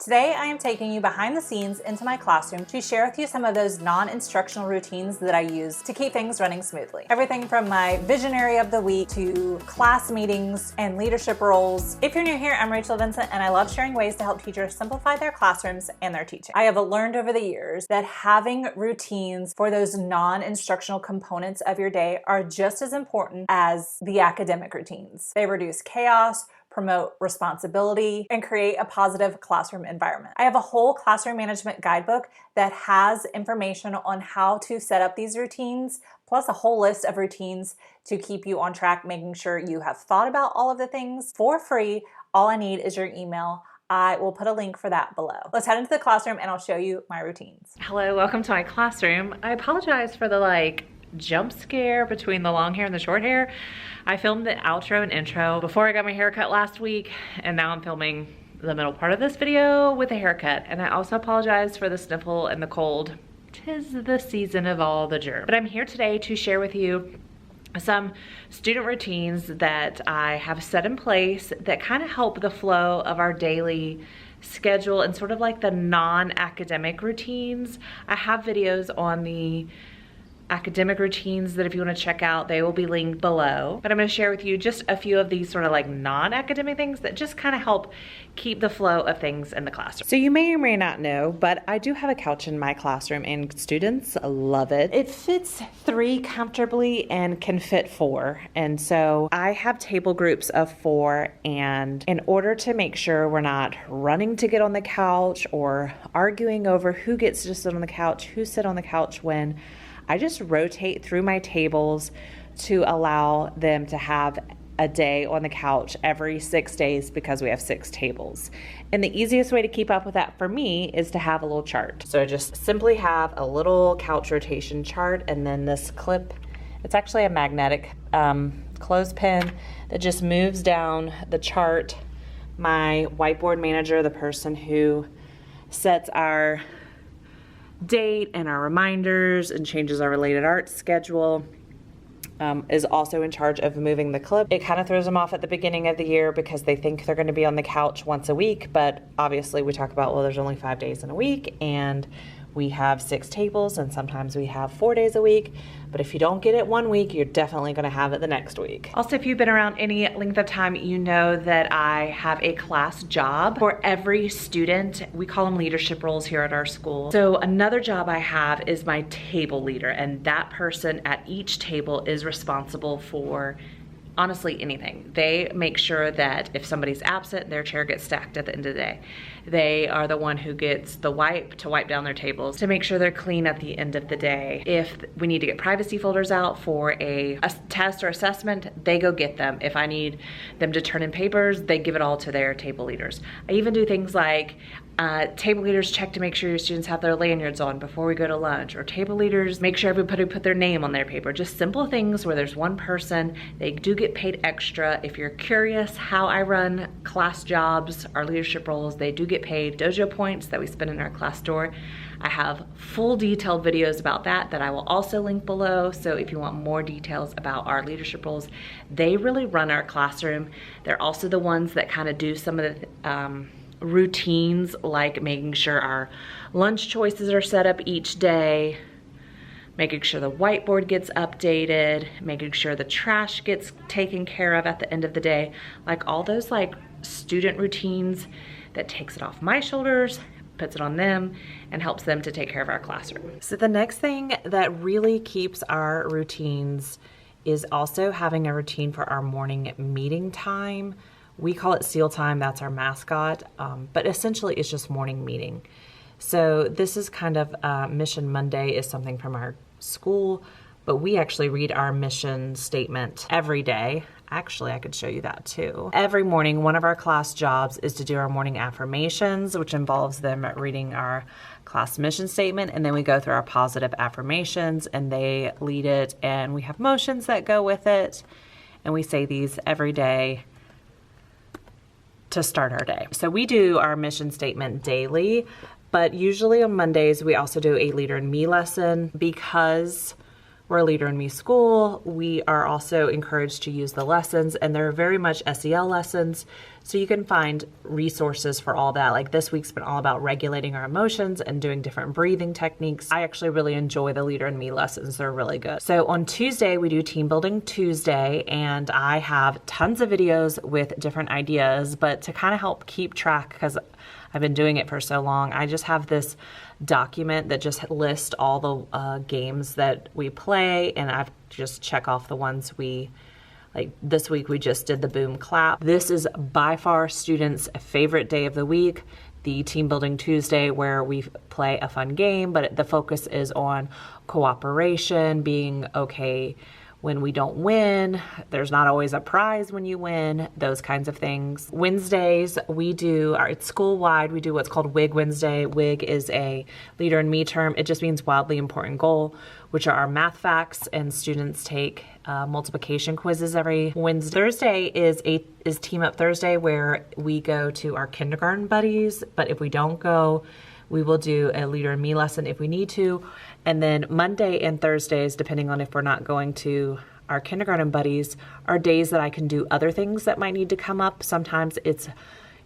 Today, I am taking you behind the scenes into my classroom to share with you some of those non-instructional routines that I use to keep things running smoothly. Everything from my visionary of the week to class meetings and leadership roles. If you're new here, I'm Rachel Vincent, and I love sharing ways to help teachers simplify their classrooms and their teaching. I have learned over the years that having routines for those non-instructional components of your day are just as important as the academic routines. They reduce chaos, promote responsibility, and create a positive classroom environment. I have a whole classroom management guidebook that has information on how to set up these routines, plus a whole list of routines to keep you on track, making sure you have thought about all of the things for free. All I need is your email. I will put a link for that below. Let's head into the classroom and I'll show you my routines. Hello, welcome to my classroom. I apologize for the jump scare between the long hair and the short hair. I filmed the outro and intro before I got my haircut last week, and now I'm filming the middle part of this video with a haircut. And I also apologize for the sniffle and the cold. 'Tis the season of all the germs. But I'm here today to share with you some student routines that I have set in place that kind of help the flow of our daily schedule and sort of like the non-academic routines. I have videos on the academic routines that if you want to check out, they will be linked below. But I'm going to share with you just a few of these sort of like non-academic things that just kind of help keep the flow of things in the classroom. So you may or may not know, but I do have a couch in my classroom and students love it. It fits 3 comfortably and can fit 4. And so I have table groups of 4, and in order to make sure we're not running to get on the couch or arguing over who gets to sit on the couch, who sit on the couch when, I just rotate through my tables to allow them to have a day on the couch every 6 days because we have 6 tables. And the easiest way to keep up with that for me is to have a little chart. So I just simply have a little couch rotation chart, and then this clip, it's actually a magnetic clothespin that just moves down the chart. My whiteboard manager, the person who sets our date and our reminders and changes our related arts schedule, is also in charge of moving the clip. It kind of throws them off at the beginning of the year because they think they're going to be on the couch once a week, but obviously we talk about, well, there's only 5 days in a week and we have 6 tables and sometimes we have 4 days a week. But if you don't get it one week, you're definitely going to have it the next week. Also, if you've been around any length of time, you know that I have a class job for every student. We call them leadership roles here at our school. So another job I have is my table leader, and that person at each table is responsible for honestly anything. They make sure that if somebody's absent, their chair gets stacked at the end of the day. They are the one who gets the wipe to wipe down their tables to make sure they're clean at the end of the day. If we need to get privacy folders out for a test or assessment, they go get them. If I need them to turn in papers, they give it all to their table leaders. I even do things like table leaders check to make sure your students have their lanyards on before we go to lunch, or table leaders make sure everybody put their name on their paper. Just simple things where there's one person. They do get paid extra. If you're curious how I run class jobs, our leadership roles, they do get paid dojo points that we spend in our class store. I have full detailed videos about that I will also link below. So if you want more details about our leadership roles, they really run our classroom. They're also the ones that kind of do some of the routines, like making sure our lunch choices are set up each day, making sure the whiteboard gets updated, making sure the trash gets taken care of at the end of the day. Like all those student routines that takes it off my shoulders, puts it on them, and helps them to take care of our classroom. So the next thing that really keeps our routines is also having a routine for our morning meeting time. We call it SEAL time, that's our mascot, but essentially it's just morning meeting. So this is kind of Mission Monday is something from our school, but we actually read our mission statement every day. Actually, I could show you that too. Every morning, one of our class jobs is to do our morning affirmations, which involves them reading our class mission statement, and then we go through our positive affirmations and they lead it, and we have motions that go with it, and we say these every day to start our day. So we do our mission statement daily, but usually on Mondays we also do a Leader in Me lesson because we're a Leader in Me school. We are also encouraged to use the lessons, and they're very much SEL lessons. So you can find resources for all that. Like this week's been all about regulating our emotions and doing different breathing techniques. I actually really enjoy the Leader in Me lessons. They're really good. So on Tuesday, we do Team Building Tuesday, and I have tons of videos with different ideas, but to kind of help keep track, because I've been doing it for so long, I just have this document that just lists all the games that we play, and I've just check off the ones like this week we just did the boom clap. This is by far students' favorite day of the week, the Team Building Tuesday, where we play a fun game, but the focus is on cooperation, being okay when we don't win. There's not always a prize when you win, those kinds of things. Wednesdays, it's school-wide, we do what's called WIG Wednesday. WIG is a Leader in Me term. It just means wildly important goal, which are our math facts, and students take multiplication quizzes every Wednesday. Thursday is Team Up Thursday, where we go to our kindergarten buddies, but if we don't go, we will do a Leader in Me lesson if we need to. And then Monday and Thursdays, depending on if we're not going to our kindergarten buddies, are days that I can do other things that might need to come up. Sometimes it's,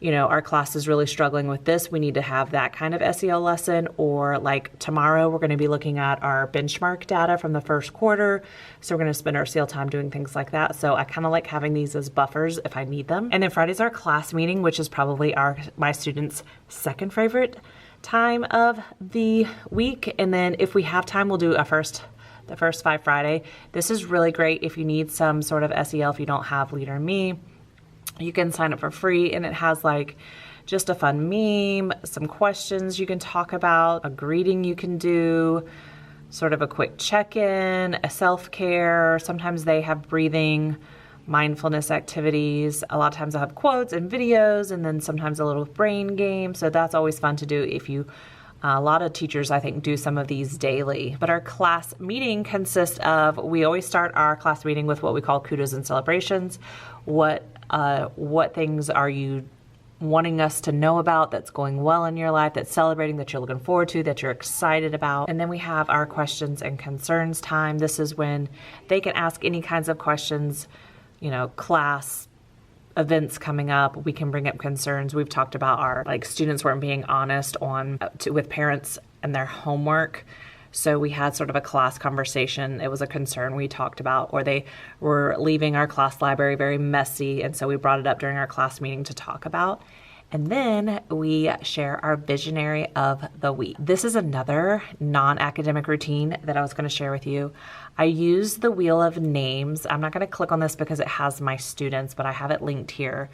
our class is really struggling with this. We need to have that kind of SEL lesson. Or like tomorrow, we're going to be looking at our benchmark data from the first quarter. So we're going to spend our SEL time doing things like that. So I kind of like having these as buffers if I need them. And then Friday's our class meeting, which is probably my students' second favorite time of the week. And then if we have time, we'll do the first 5 Friday. This is really great if you need some sort of SEL. If you don't have Leader in Me, you can sign up for free, and it has like just a fun meme, some questions you can talk about, a greeting you can do, sort of a quick check-in, a self-care. Sometimes they have breathing, mindfulness activities. A lot of times I have quotes and videos, and then sometimes a little brain game. So that's always fun to do a lot of teachers, I think, do some of these daily. But our class meeting consists of, we always start our class meeting with what we call kudos and celebrations. What things are you wanting us to know about that's going well in your life, that's celebrating, that you're looking forward to, that you're excited about? And then we have our questions and concerns time. This is when they can ask any kinds of questions, class events coming up. We can bring up concerns. We've talked about our students weren't being honest with parents and their homework. So we had sort of a class conversation. It was a concern we talked about, or they were leaving our class library very messy. And so we brought it up during our class meeting to talk about. And then we share our visionary of the week. This is another non-academic routine that I was going to share with you. I use the wheel of names. I'm not going to click on this because it has my students, but I have it linked here.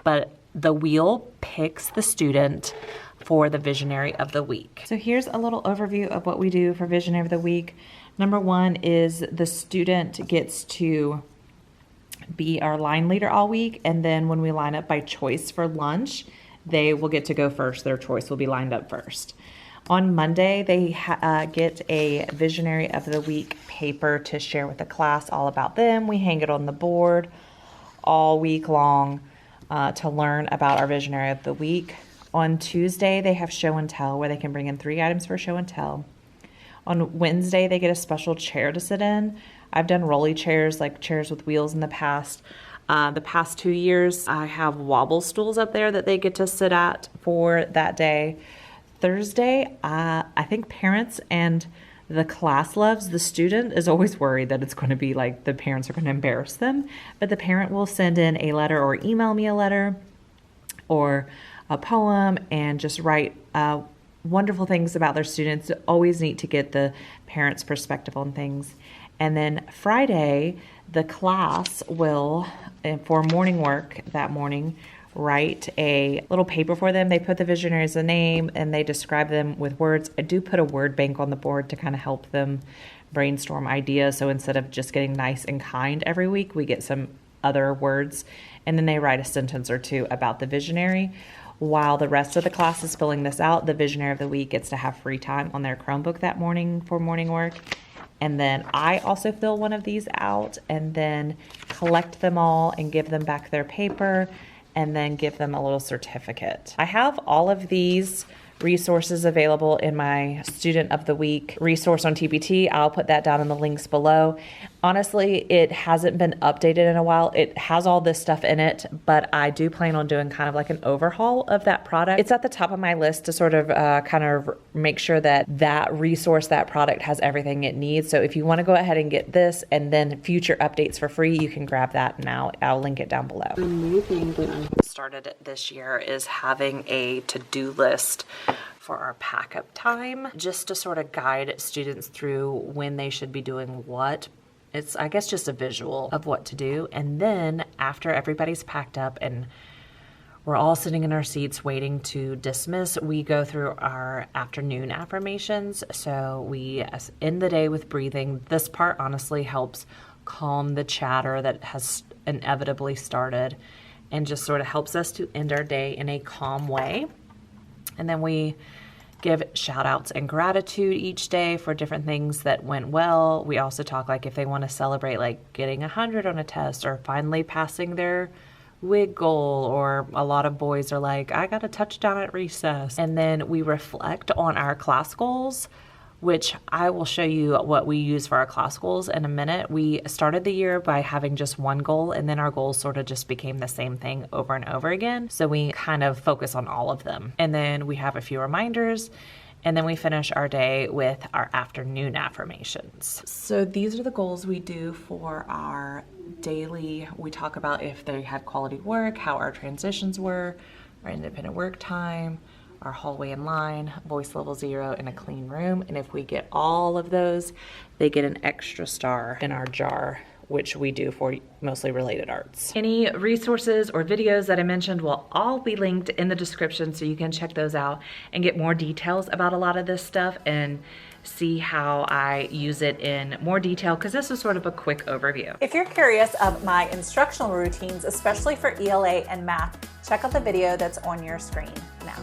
But the wheel picks the student for the visionary of the week. So here's a little overview of what we do for visionary of the week. Number 1 is the student gets to be our line leader all week, and then when we line up by choice for lunch, they will get to go first. Their choice will be lined up first. On Monday, they get a visionary of the week paper to share with the class all about them. We hang it on the board all week long to learn about our visionary of the week. On Tuesday, they have show and tell, where they can bring in 3 items for show and tell. On Wednesday, they get a special chair to sit in. I've done rolly chairs, like chairs with wheels in the past. The past 2 years, I have wobble stools up there that they get to sit at for that day. Thursday, I think parents and the class loves. The student is always worried that it's going to be like the parents are going to embarrass them, but the parent will send in a letter or email me a letter or a poem and just write wonderful things about their students. It's always neat to get the parents' perspective on things. And then Friday, the class will, for morning work that morning, write a little paper for them. They put the visionary as a name and they describe them with words. I do put a word bank on the board to kind of help them brainstorm ideas. So instead of just getting nice and kind every week, we get some other words. And then they write a sentence or two about the visionary. While the rest of the class is filling this out, the visionary of the week gets to have free time on their Chromebook that morning for morning work. And then I also fill one of these out and then collect them all and give them back their paper and then give them a little certificate. I have all of these resources available in my Student of the Week resource on TPT. I'll put that down in the links below. Honestly, it hasn't been updated in a while. It has all this stuff in it, but I do plan on doing kind of like an overhaul of that product. It's at the top of my list to sort of kind of make sure that that resource, that product has everything it needs. So if you want to go ahead and get this and then future updates for free, you can grab that now. I'll link it down below. Another thing that I started this year is having a to-do list for our pack-up time, just to sort of guide students through when they should be doing what. It's, I guess, just a visual of what to do. And then after everybody's packed up and we're all sitting in our seats waiting to dismiss, we go through our afternoon affirmations. So we end the day with breathing. This part honestly helps calm the chatter that has inevitably started and just sort of helps us to end our day in a calm way. And then we give shout outs and gratitude each day for different things that went well. We also talk like if they want to celebrate like getting 100 on a test or finally passing their wig goal, or a lot of boys are like, I got a touchdown at recess. And then we reflect on our class goals, which I will show you what we use for our class goals in a minute. We started the year by having just one goal, and then our goals sort of just became the same thing over and over again. So we kind of focus on all of them. And then we have a few reminders, and then we finish our day with our afternoon affirmations. So these are the goals we do for our daily. We talk about if they had quality work, how our transitions were, our independent work time, our hallway and line, voice level 0, and a clean room. And if we get all of those, they get an extra star in our jar, which we do for mostly related arts. Any resources or videos that I mentioned will all be linked in the description, so you can check those out and get more details about a lot of this stuff and see how I use it in more detail, because this is sort of a quick overview. If you're curious of my instructional routines, especially for ELA and math, check out the video that's on your screen now.